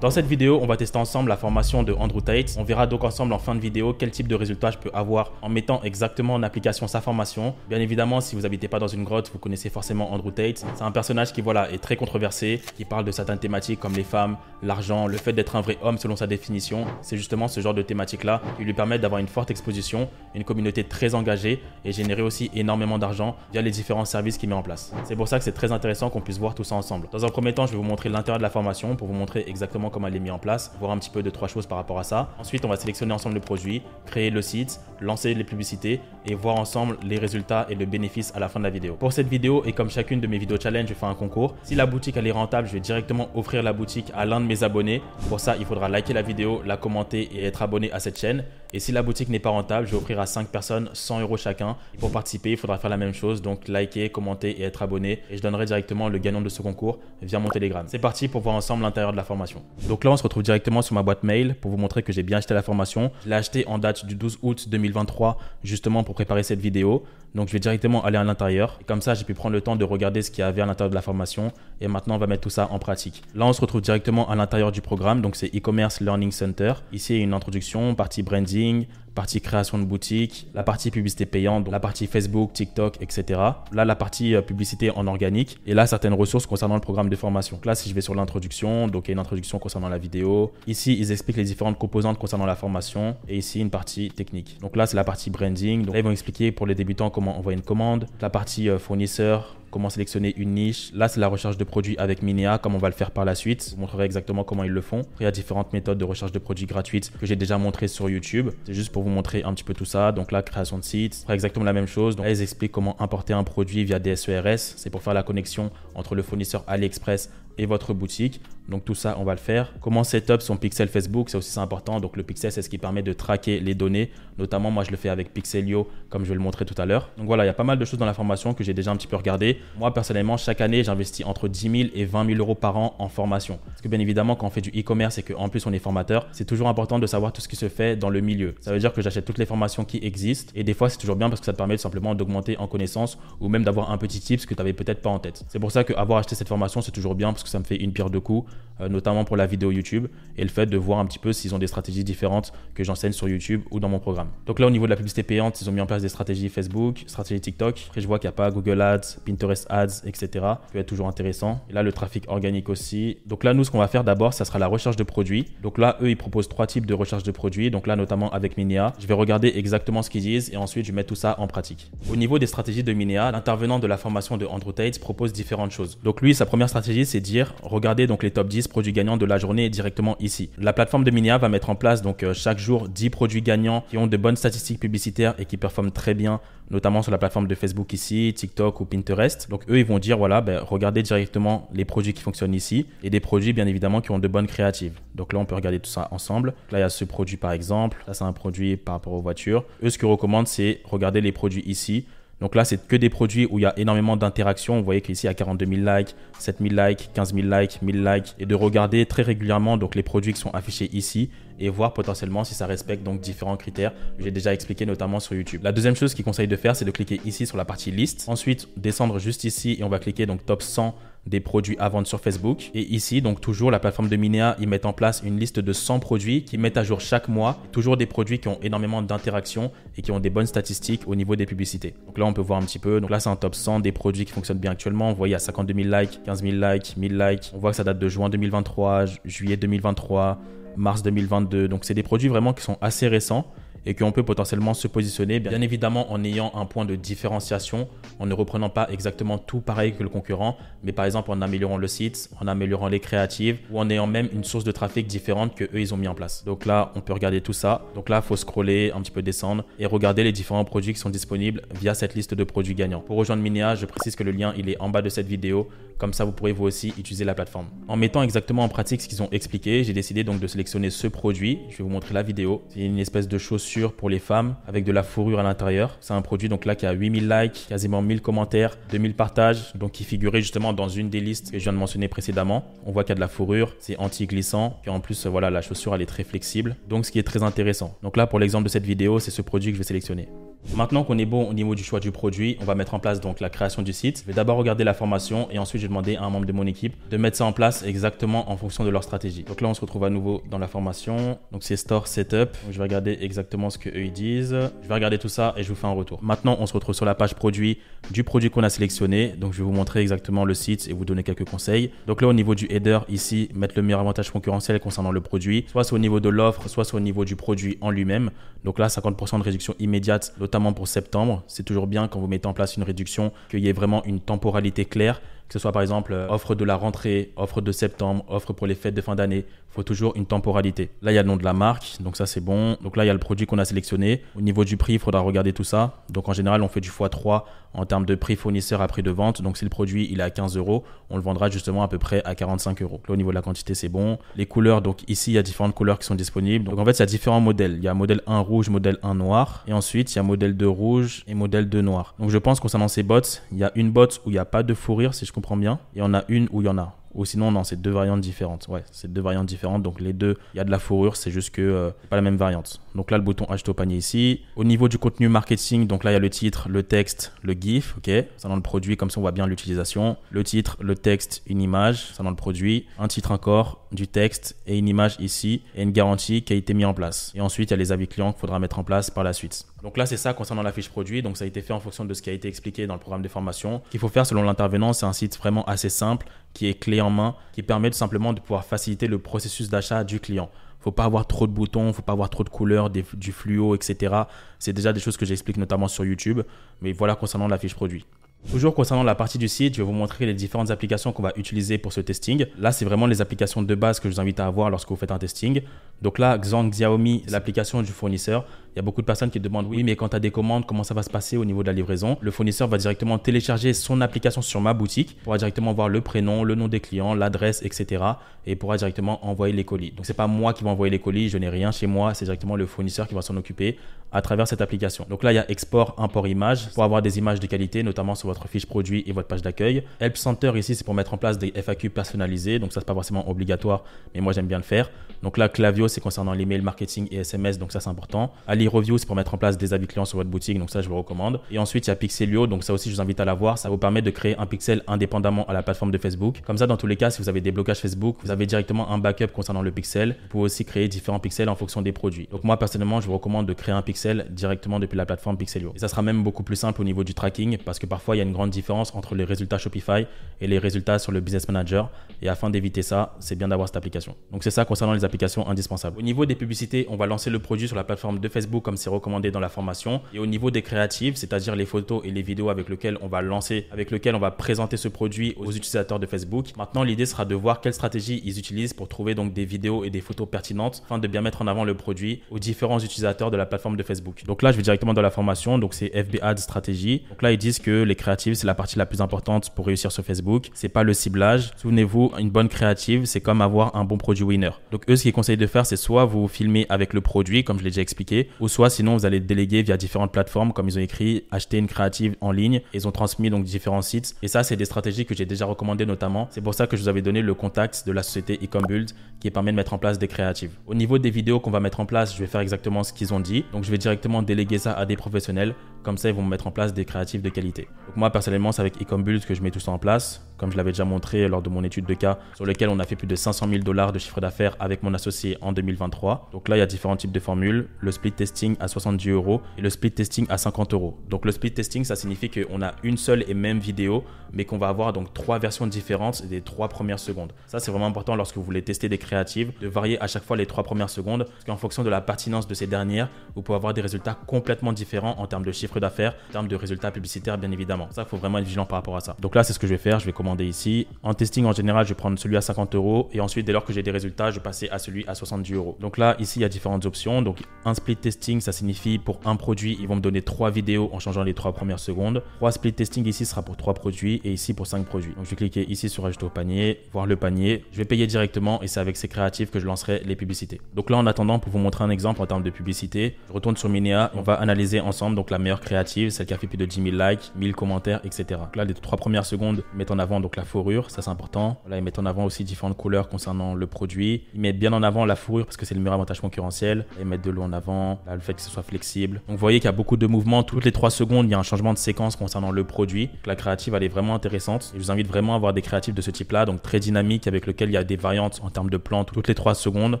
Dans cette vidéo, on va tester ensemble la formation de Andrew Tate. On verra donc ensemble en fin de vidéo quel type de résultat je peux avoir en mettant exactement en application sa formation. Bien évidemment, si vous n'habitez pas dans une grotte, vous connaissez forcément Andrew Tate. C'est un personnage qui est très controversé, qui parle de certaines thématiques comme les femmes, l'argent, le fait d'être un vrai homme selon sa définition. C'est justement ce genre de thématiques-là qui lui permettent d'avoir une forte exposition, une communauté très engagée et générer aussi énormément d'argent via les différents services qu'il met en place. C'est pour ça que c'est très intéressant qu'on puisse voir tout ça ensemble. Dans un premier temps, je vais vous montrer l'intérieur de la formation pour vous montrer exactement comment elle est mise en place, voir un petit peu 2-3 choses par rapport à ça. Ensuite, on va sélectionner ensemble le produit, créer le site, lancer les publicités et voir ensemble les résultats et le bénéfice à la fin de la vidéo. Pour cette vidéo et comme chacune de mes vidéos challenge, je fais un concours. Si la boutique elle est rentable, je vais directement offrir la boutique à l'un de mes abonnés. Pour ça, il faudra liker la vidéo, la commenter et être abonné à cette chaîne. Et si la boutique n'est pas rentable, je vais offrir à 5 personnes 100 € chacun. Pour participer, il faudra faire la même chose, donc liker, commenter et être abonné. Et je donnerai directement le gagnant de ce concours via mon Telegram. C'est parti pour voir ensemble l'intérieur de la formation. Donc là, on se retrouve directement sur ma boîte mail pour vous montrer que j'ai bien acheté la formation. Je l'ai acheté en date du 12 août 2023, justement pour préparer cette vidéo. Donc je vais directement aller à l'intérieur. Comme ça, j'ai pu prendre le temps de regarder ce qu'il y avait à l'intérieur de la formation. Et maintenant, on va mettre tout ça en pratique. Là, on se retrouve directement à l'intérieur du programme. Donc c'est e-commerce learning center. Ici, il y a une introduction, partie branding, partie création de boutique, la partie publicité payante, donc la partie Facebook, TikTok, etc. Là, la partie publicité en organique et là, certaines ressources concernant le programme de formation. Donc là, si je vais sur l'introduction, donc il y a une introduction concernant la vidéo. Ici, ils expliquent les différentes composantes concernant la formation et ici, une partie technique. Donc là, c'est la partie branding. Donc là, ils vont expliquer pour les débutants comment envoyer une commande, la partie fournisseur, comment sélectionner une niche. Là, c'est la recherche de produits avec Minea, comme on va le faire par la suite. Je vous montrerai exactement comment ils le font. Après, il y a différentes méthodes de recherche de produits gratuites que j'ai déjà montrées sur YouTube. C'est juste pour vous montrer un petit peu tout ça. Donc là, création de site. Après, exactement la même chose. Donc là, ils expliquent comment importer un produit via DSERS. C'est pour faire la connexion entre le fournisseur AliExpress et votre boutique. Donc tout ça, on va le faire. Comment setup son pixel Facebook, c'est aussi important. Donc le pixel, c'est ce qui permet de traquer les données. Notamment, moi, je le fais avec Pixelio, comme je vais le montrer tout à l'heure. Donc voilà, il y a pas mal de choses dans la formation que j'ai déjà un petit peu regardé. Moi, personnellement, chaque année, j'investis entre 10 000 et 20 000 € par an en formation. Parce que bien évidemment, quand on fait du e-commerce et qu'en plus on est formateur, c'est toujours important de savoir tout ce qui se fait dans le milieu. Ça veut dire que j'achète toutes les formations qui existent. Et des fois, c'est toujours bien parce que ça te permet simplement d'augmenter en connaissances ou même d'avoir un petit tips que tu n'avais peut-être pas en tête. C'est pour ça qu'avoir acheté cette formation, c'est toujours bien parce que ça me fait une pierre deux coups, notamment pour la vidéo YouTube et le fait de voir un petit peu s'ils ont des stratégies différentes que j'enseigne sur YouTube ou dans mon programme. Donc là, au niveau de la publicité payante, ils ont mis en place des stratégies Facebook, stratégie TikTok. Après, je vois qu'il n'y a pas Google Ads, Pinterest Ads, etc. Ça peut être toujours intéressant. Et là, le trafic organique aussi. Donc là, nous, ce qu'on va faire d'abord, ça sera la recherche de produits. Donc là, eux, ils proposent 3 types de recherche de produits. Donc là, notamment avec Minea, je vais regarder exactement ce qu'ils disent et ensuite, je vais mettre tout ça en pratique. Au niveau des stratégies de Minea, l'intervenant de la formation de Andrew Tate propose différentes choses. Donc lui, sa première stratégie, c'est dire, regardez donc les top 10 produits gagnants de la journée directement ici. La plateforme de Minea va mettre en place donc chaque jour 10 produits gagnants qui ont de bonnes statistiques publicitaires et qui performent très bien, notamment sur la plateforme de Facebook ici, TikTok ou Pinterest. Donc eux, ils vont dire voilà, regardez directement les produits qui fonctionnent ici et des produits bien évidemment qui ont de bonnes créatives. Donc là, on peut regarder tout ça ensemble. Là, il y a ce produit par exemple. Là, c'est un produit par rapport aux voitures. Eux, ce qu'ils recommandent, c'est regarder les produits ici. Donc là, c'est que des produits où il y a énormément d'interactions. Vous voyez qu'ici, il y a 42 000 likes, 7 000 likes, 15 000 likes, 1000 likes. Et de regarder très régulièrement donc, les produits qui sont affichés ici et voir potentiellement si ça respecte donc différents critères que j'ai déjà expliqué notamment sur YouTube. La deuxième chose qu'ils conseillent de faire, c'est de cliquer ici sur la partie liste. Ensuite, descendre juste ici et on va cliquer donc top 100 des produits à vendre sur Facebook. Et ici, donc toujours la plateforme de Minea, ils mettent en place une liste de 100 produits qui mettent à jour chaque mois. Toujours des produits qui ont énormément d'interactions et qui ont des bonnes statistiques au niveau des publicités. Donc là, on peut voir un petit peu. Donc là, c'est un top 100 des produits qui fonctionnent bien actuellement. Vous voyez, il y a 52 000 likes, 15 000 likes, 1000 likes. On voit que ça date de juin 2023, juillet 2023, mars 2022. Donc, c'est des produits vraiment qui sont assez récents et qu'on peut potentiellement se positionner, bien évidemment en ayant un point de différenciation, en ne reprenant pas exactement tout pareil que le concurrent, mais par exemple en améliorant le site, en améliorant les créatives ou en ayant même une source de trafic différente que eux ils ont mis en place. Donc là, on peut regarder tout ça. Donc là, il faut scroller, un petit peu descendre et regarder les différents produits qui sont disponibles via cette liste de produits gagnants. Pour rejoindre Minea, je précise que le lien il est en bas de cette vidéo. Comme ça, vous pourrez vous aussi utiliser la plateforme. En mettant exactement en pratique ce qu'ils ont expliqué, j'ai décidé donc de sélectionner ce produit. Je vais vous montrer la vidéo. C'est une espèce de chaussure pour les femmes avec de la fourrure à l'intérieur. C'est un produit donc là qui a 8000 likes, quasiment 1000 commentaires, 2000 partages, donc qui figurait justement dans une des listes que je viens de mentionner précédemment. On voit qu'il y a de la fourrure, c'est anti-glissant, et en plus voilà, la chaussure elle est très flexible, donc ce qui est très intéressant. Donc là pour l'exemple de cette vidéo, c'est ce produit que je vais sélectionner. Maintenant qu'on est bon au niveau du choix du produit, on va mettre en place donc la création du site. Je vais d'abord regarder la formation et ensuite je vais demander à un membre de mon équipe de mettre ça en place exactement en fonction de leur stratégie. Donc là, on se retrouve à nouveau dans la formation. Donc c'est Store Setup. Donc, je vais regarder exactement ce qu'eux ils disent. Je vais regarder tout ça et je vous fais un retour. Maintenant, on se retrouve sur la page produit du produit qu'on a sélectionné. Donc je vais vous montrer exactement le site et vous donner quelques conseils. Donc là, au niveau du header, ici, mettre le meilleur avantage concurrentiel concernant le produit. Soit c'est au niveau de l'offre, soit c'est au niveau du produit en lui-même. Donc là, 50% de réduction immédiate, notamment pour septembre. C'est toujours bien quand vous mettez en place une réduction, qu'il y ait vraiment une temporalité claire, que ce soit par exemple offre de la rentrée, offre de septembre, offre pour les fêtes de fin d'année. Il faut toujours une temporalité. Là, il y a le nom de la marque, donc ça c'est bon. Donc là, il y a le produit qu'on a sélectionné. Au niveau du prix, il faudra regarder tout ça. Donc en général, on fait du x3 en termes de prix fournisseur à prix de vente. Donc si le produit il est à 15 €, on le vendra justement à peu près à 45 €. Là, au niveau de la quantité, c'est bon. Les couleurs, donc ici, il y a différentes couleurs qui sont disponibles. Donc en fait, il y a différents modèles. Il y a modèle 1 rouge, modèle 1 noir. Et ensuite, il y a modèle 2 rouge et modèle 2 noir. Donc je pense concernant ces bots, il y a une bot où il n'y a pas de fourrure, si je comprends bien. Et on a une où il y en a. Ou sinon, non, c'est deux variantes différentes. Ouais, c'est deux variantes différentes. Donc, les deux, il y a de la fourrure, c'est juste que pas la même variante. Donc là, le bouton acheter au panier ici. Au niveau du contenu marketing, donc là, il y a le titre, le texte, le GIF. OK, ça dans le produit, comme ça, on voit bien l'utilisation. Le titre, le texte, une image, ça dans le produit. Un titre encore, du texte et une image ici. Et une garantie qui a été mise en place. Et ensuite, il y a les avis clients qu'il faudra mettre en place par la suite. Donc là, c'est ça concernant la fiche produit. Donc ça a été fait en fonction de ce qui a été expliqué dans le programme de formation. Ce qu'il faut faire selon l'intervenant, c'est un site vraiment assez simple, qui est clé en main, qui permet tout simplement de pouvoir faciliter le processus d'achat du client. Il ne faut pas avoir trop de boutons, il ne faut pas avoir trop de couleurs, du fluo, etc. C'est déjà des choses que j'explique notamment sur YouTube. Mais voilà concernant la fiche produit. Toujours concernant la partie du site, je vais vous montrer les différentes applications qu'on va utiliser pour ce testing. Là, c'est vraiment les applications de base que je vous invite à avoir lorsque vous faites un testing. Donc là, Xiang Xiaomi, c'est l'application du fournisseur. Il y a beaucoup de personnes qui demandent « Oui, mais quand tu as des commandes, comment ça va se passer au niveau de la livraison ?» Le fournisseur va directement télécharger son application sur ma boutique, pourra directement voir le prénom, le nom des clients, l'adresse, etc. et pourra directement envoyer les colis. Donc, ce n'est pas moi qui vais envoyer les colis, je n'ai rien chez moi, c'est directement le fournisseur qui va s'en occuper à travers cette application. Donc là, il y a export, import images pour avoir des images de qualité, notamment sur votre fiche produit et votre page d'accueil. Help Center ici, c'est pour mettre en place des FAQ personnalisés. Donc ça, c'est pas forcément obligatoire, mais moi, j'aime bien le faire. Donc là, Klaviyo, c'est concernant l'email marketing et SMS, donc ça, c'est important. Ali Review, c'est pour mettre en place des avis clients sur votre boutique, donc ça, je vous recommande. Et ensuite, il y a Pixelio, donc ça aussi, je vous invite à la voir. Ça vous permet de créer un pixel indépendamment à la plateforme de Facebook. Comme ça, dans tous les cas, si vous avez des blocages Facebook, vous avez directement un backup concernant le pixel. Vous pouvez aussi créer différents pixels en fonction des produits. Donc moi, personnellement, je vous recommande de créer un pixel directement depuis la plateforme Pixelio. Et ça sera même beaucoup plus simple au niveau du tracking parce que parfois, il y a une grande différence entre les résultats Shopify et les résultats sur le Business Manager. Et afin d'éviter ça, c'est bien d'avoir cette application. Donc c'est ça concernant les applications indispensables. Au niveau des publicités, on va lancer le produit sur la plateforme de Facebook comme c'est recommandé dans la formation. Et au niveau des créatives, c'est-à-dire les photos et les vidéos avec lesquelles on va lancer, avec lesquelles on va présenter ce produit aux utilisateurs de Facebook. Maintenant, l'idée sera de voir quelle stratégie ils utilisent pour trouver donc des vidéos et des photos pertinentes afin de bien mettre en avant le produit aux différents utilisateurs de la plateforme de Facebook. Donc là, je vais directement dans la formation. Donc c'est FB Ads stratégie. Donc là, ils disent que les créatives, c'est la partie la plus importante pour réussir sur Facebook. C'est pas le ciblage. Souvenez-vous, une bonne créative, c'est comme avoir un bon produit winner. Donc eux, ce qu'ils conseillent de faire, c'est soit vous filmer avec le produit, comme je l'ai déjà expliqué, ou soit sinon vous allez déléguer via différentes plateformes, comme ils ont écrit, acheter une créative en ligne. Ils ont transmis donc différents sites. Et ça, c'est des stratégies que j'ai déjà recommandées notamment. C'est pour ça que je vous avais donné le contact de la société Ecombuild qui permet de mettre en place des créatives. Au niveau des vidéos qu'on va mettre en place, je vais faire exactement ce qu'ils ont dit. Donc je vais directement déléguer ça à des professionnels. Comme ça, ils vont mettre en place des créatives de qualité. Donc moi, personnellement, c'est avec Ecombuild que je mets tout ça en place. Comme je l'avais déjà montré lors de mon étude de cas, sur lequel on a fait plus de 500 000 $ de chiffre d'affaires avec mon associé en 2023. Donc là, il y a différents types de formules. Le split testing à 70 € et le split testing à 50 €. Donc le split testing, ça signifie qu'on a une seule et même vidéo, mais qu'on va avoir donc 3 versions différentes des 3 premières secondes. Ça, c'est vraiment important lorsque vous voulez tester des créatives, de varier à chaque fois les 3 premières secondes, parce qu'en fonction de la pertinence de ces dernières, vous pouvez avoir des résultats complètement différents en termes de chiffre d'affaires, en termes de résultats publicitaires, bien évidemment. Ça, il faut vraiment être vigilant par rapport à ça. Donc là, c'est ce que je vais faire. Je vais commander ici. En testing, en général, je vais prendre celui à 50 € et ensuite, dès lors que j'ai des résultats, je vais passer à celui à 70 €. Donc là, ici, il y a différentes options. Donc un split testing, ça signifie pour un produit, ils vont me donner 3 vidéos en changeant les 3 premières secondes. 3 split testing ici sera pour 3 produits et ici pour 5 produits. Donc je vais cliquer ici sur ajouter au panier, voir le panier. Je vais payer directement et c'est avec ces créatifs que je lancerai les publicités. Donc là, en attendant, pour vous montrer un exemple en termes de publicité, je retourne sur Minea. On va analyser ensemble donc la meilleure créative, celle qui a fait plus de 10 000 likes, 1000 commentaires, etc. Donc là, les 3 premières secondes mettent en avant donc la fourrure, ça c'est important. Là, ils mettent en avant aussi différentes couleurs concernant le produit. Ils mettent bien en avant la fourrure parce que c'est le meilleur avantage concurrentiel. Ils mettent de l'eau en avant, là, le fait que ce soit flexible. Donc vous voyez qu'il y a beaucoup de mouvements. Toutes les 3 secondes, il y a un changement de séquence concernant le produit. Donc, la créative, elle est vraiment intéressante. Et je vous invite vraiment à avoir des créatifs de ce type-là, donc très dynamiques, avec lequel il y a des variantes en termes de plans toutes les 3 secondes.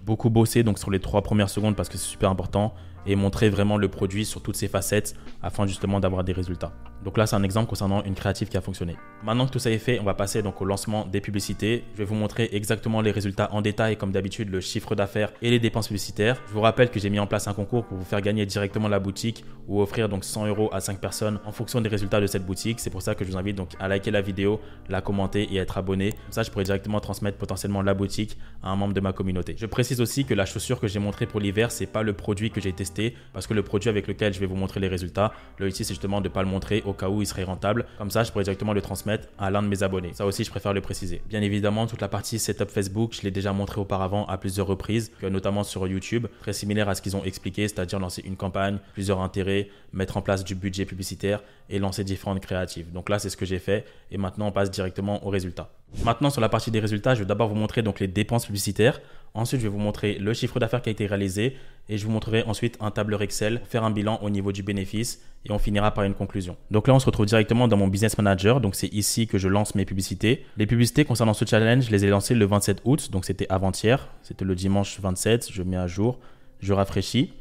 Beaucoup bosser donc sur les 3 premières secondes parce que c'est super important et montrer vraiment le produit sur toutes ses facettes afin justement d'avoir des résultats. Donc là, c'est un exemple concernant une créative qui a fonctionné. Maintenant que tout ça est fait, on va passer donc au lancement des publicités. Je vais vous montrer exactement les résultats en détail, comme d'habitude, le chiffre d'affaires et les dépenses publicitaires. Je vous rappelle que j'ai mis en place un concours pour vous faire gagner directement la boutique ou offrir donc 100 € à 5 personnes en fonction des résultats de cette boutique. C'est pour ça que je vous invite donc à liker la vidéo, la commenter et à être abonné. Comme ça, je pourrai directement transmettre potentiellement la boutique à un membre de ma communauté. Je précise aussi que la chaussure que j'ai montrée pour l'hiver, c'est pas le produit que j'ai testé parce que le produit avec lequel je vais vous montrer les résultats, là ici, c'est justement de ne pas le montrer au cas où il serait rentable. Comme ça, je pourrais directement le transmettre à l'un de mes abonnés. Ça aussi, je préfère le préciser. Bien évidemment, toute la partie setup Facebook, je l'ai déjà montré auparavant à plusieurs reprises, notamment sur YouTube, très similaire à ce qu'ils ont expliqué, c'est-à-dire lancer une campagne, plusieurs intérêts, mettre en place du budget publicitaire et lancer différentes créatives. Donc là, c'est ce que j'ai fait et maintenant, on passe directement aux résultats. Maintenant, sur la partie des résultats, je vais d'abord vous montrer donc les dépenses publicitaires. Ensuite, je vais vous montrer le chiffre d'affaires qui a été réalisé et je vous montrerai ensuite un tableur Excel pour faire un bilan au niveau du bénéfice et on finira par une conclusion. Donc là, on se retrouve directement dans mon Business Manager. Donc c'est ici que je lance mes publicités. Les publicités concernant ce challenge, je les ai lancées le 27 août. Donc c'était avant-hier. C'était le dimanche 27. Je mets à jour. Je rafraîchis.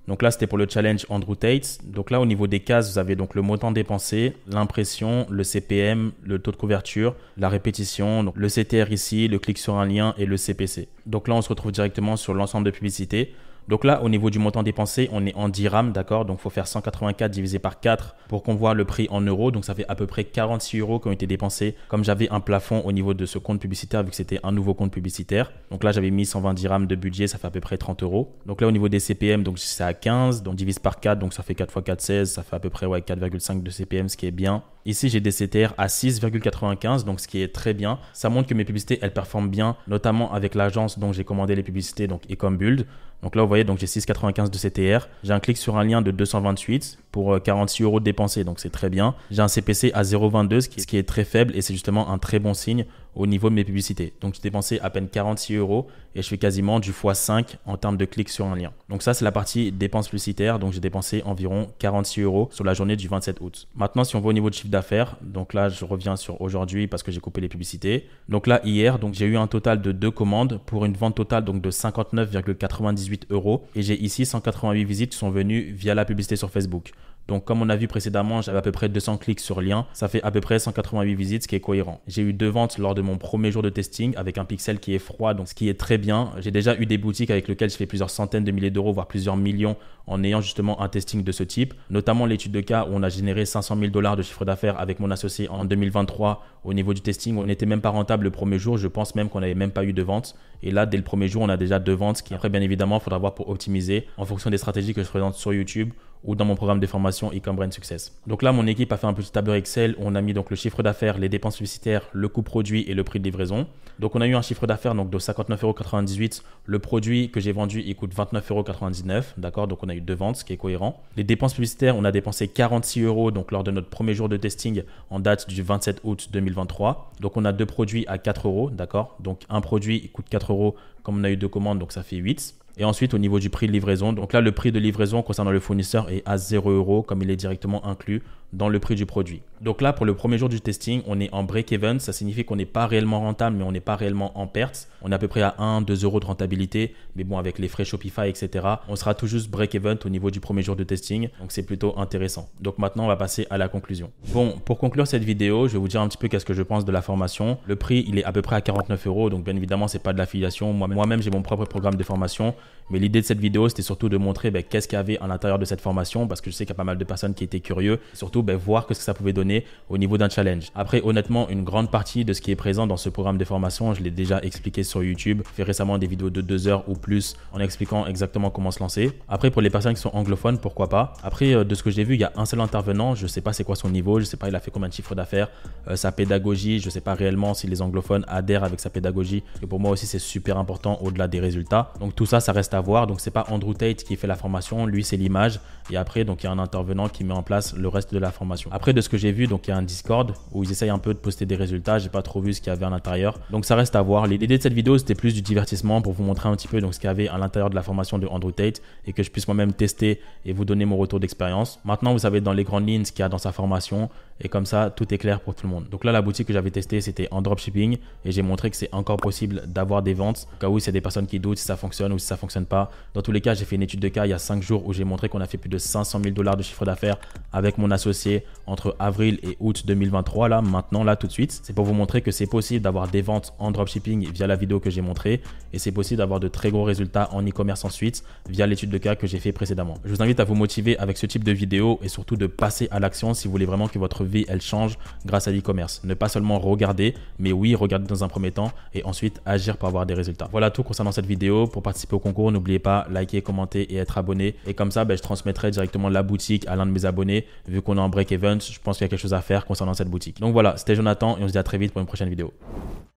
Donc là, c'était pour le challenge Andrew Tate. Donc là, au niveau des cases, vous avez donc le montant dépensé, l'impression, le CPM, le taux de couverture, la répétition, donc le CTR ici, le clic sur un lien et le CPC. Donc là, on se retrouve directement sur l'ensemble de publicités. Donc là, au niveau du montant dépensé, on est en dirhams, d'accord? Donc, il faut faire 184 divisé par 4 pour qu'on voit le prix en euros. Donc, ça fait à peu près 46 € qui ont été dépensés. Comme j'avais un plafond au niveau de ce compte publicitaire, vu que c'était un nouveau compte publicitaire. Donc là, j'avais mis 120 dirhams de budget, ça fait à peu près 30 €. Donc là, au niveau des CPM, donc c'est à 15, donc divise par 4, donc ça fait 4 x 4, 16, ça fait à peu près 4,5 de CPM, ce qui est bien. Ici, j'ai des CTR à 6,95, donc ce qui est très bien. Ça montre que mes publicités, elles performent bien, notamment avec l'agence dont j'ai commandé les publicités, donc Ecombuild. Donc là, vous voyez, donc j'ai 6,95 de CTR. J'ai un clic sur un lien de 228 pour 46 € de dépensés, donc c'est très bien. J'ai un CPC à 0,22, ce qui est très faible et c'est justement un très bon signe au niveau de mes publicités. Donc j'ai dépensé à peine 46 € et je fais quasiment du x5 en termes de clics sur un lien. Donc ça, c'est la partie dépenses publicitaires. Donc j'ai dépensé environ 46 € sur la journée du 27 août. Maintenant, si on va au niveau de chiffre d'affaires, donc là, je reviens sur aujourd'hui parce que j'ai coupé les publicités. Donc là, hier, donc j'ai eu un total de 2 commandes pour une vente totale donc de 59,98 € et j'ai ici 188 visites qui sont venues via la publicité sur Facebook. Donc, comme on a vu précédemment, j'avais à peu près 200 clics sur lien. Ça fait à peu près 188 visites, ce qui est cohérent. J'ai eu 2 ventes lors de mon premier jour de testing avec un pixel qui est froid, donc ce qui est très bien. J'ai déjà eu des boutiques avec lesquelles je fais plusieurs centaines de milliers d'euros, voire plusieurs millions en ayant justement un testing de ce type. Notamment l'étude de cas où on a généré 500 000 $ de chiffre d'affaires avec mon associé en 2023 au niveau du testing. On n'était même pas rentable le premier jour. Je pense même qu'on n'avait même pas eu de vente. Et là, dès le premier jour, on a déjà 2 ventes. Ce qui après, bien évidemment, il faudra voir pour optimiser en fonction des stratégies que je présente sur YouTube ou dans mon programme de formation e-com Brand Success. Donc là, mon équipe a fait un petit tableur Excel où on a mis donc le chiffre d'affaires, les dépenses publicitaires, le coût produit et le prix de livraison. Donc on a eu un chiffre d'affaires donc de 59,98 €. Le produit que j'ai vendu, il coûte 29,99 €. D'accord, donc on a eu 2 ventes, ce qui est cohérent. Les dépenses publicitaires, on a dépensé 46 € donc lors de notre premier jour de testing en date du 27 août 2023. Donc on a 2 produits à 4 €, d'accord. Donc un produit il coûte 4 € comme on a eu 2 commandes, donc ça fait 8. Et ensuite, au niveau du prix de livraison, donc là, le prix de livraison concernant le fournisseur est à 0 € comme il est directement inclus dans le prix du produit. Donc là, pour le premier jour du testing, on est en break-even. Ça signifie qu'on n'est pas réellement rentable, mais on n'est pas réellement en perte. On est à peu près à 1-2 € de rentabilité. Mais bon, avec les frais Shopify, etc., on sera tout juste break-even au niveau du premier jour de testing. Donc, c'est plutôt intéressant. Donc maintenant, on va passer à la conclusion. Bon, pour conclure cette vidéo, je vais vous dire un petit peu qu'est-ce que je pense de la formation. Le prix, il est à peu près à 49 €. Donc, bien évidemment, c'est pas de l'affiliation. Moi-même, j'ai mon propre programme de formation. Mais l'idée de cette vidéo, c'était surtout de montrer qu'est-ce qu'il y avait à l'intérieur de cette formation parce que je sais qu'il y a pas mal de personnes qui étaient curieux. Surtout surtout voir ce que ça pouvait donner au niveau d'un challenge. Après, honnêtement, une grande partie de ce qui est présent dans ce programme de formation, je l'ai déjà expliqué sur YouTube. J'ai fait récemment des vidéos de 2 heures ou plus en expliquant exactement comment se lancer. Après, pour les personnes qui sont anglophones, pourquoi pas. Après, de ce que j'ai vu, il y a un seul intervenant. Je sais pas c'est quoi son niveau, je sais pas il a fait combien de chiffres d'affaires, sa pédagogie, je sais pas réellement si les anglophones adhèrent avec sa pédagogie. Et pour moi aussi, c'est super important au-delà des résultats. Donc tout ça, ça reste à voir. Donc c'est pas Andrew Tate qui fait la formation, lui c'est l'image. Et après, donc il y a un intervenant qui met en place le reste de la formation. Après, de ce que j'ai vu, donc il y a un Discord où ils essayent un peu de poster des résultats. J'ai pas trop vu ce qu'il y avait à l'intérieur. Donc ça reste à voir. L'idée de cette vidéo, c'était plus du divertissement pour vous montrer un petit peu donc ce qu'il y avait à l'intérieur de la formation de Andrew Tate et que je puisse moi-même tester et vous donner mon retour d'expérience. Maintenant, vous savez dans les grandes lignes ce qu'il y a dans sa formation et comme ça, tout est clair pour tout le monde. Donc là, la boutique que j'avais testée, c'était en dropshipping et j'ai montré que c'est encore possible d'avoir des ventes au cas où il y a des personnes qui doutent si ça fonctionne ou si ça fonctionne pas. Dans tous les cas, j'ai fait une étude de cas il y a 5 jours où j'ai montré qu'on a fait plus de 500 000 $ de chiffre d'affaires avec mon associé entre avril et août 2023, là, maintenant, là, tout de suite. C'est pour vous montrer que c'est possible d'avoir des ventes en dropshipping via la vidéo que j'ai montrée et c'est possible d'avoir de très gros résultats en e-commerce ensuite via l'étude de cas que j'ai fait précédemment. Je vous invite à vous motiver avec ce type de vidéo et surtout de passer à l'action si vous voulez vraiment que votre vie, elle change grâce à l'e-commerce. Ne pas seulement regarder, mais oui, regarder dans un premier temps et ensuite agir pour avoir des résultats. Voilà tout concernant cette vidéo. Pour participer au concours, n'oubliez pas, liker, commenter et être abonné. Et comme ça, je transmettrai directement la boutique à l'un de mes abonnés. Vu qu'on est en break-even, je pense qu'il y a quelque chose à faire concernant cette boutique. Donc voilà, c'était Jonathan et on se dit à très vite pour une prochaine vidéo.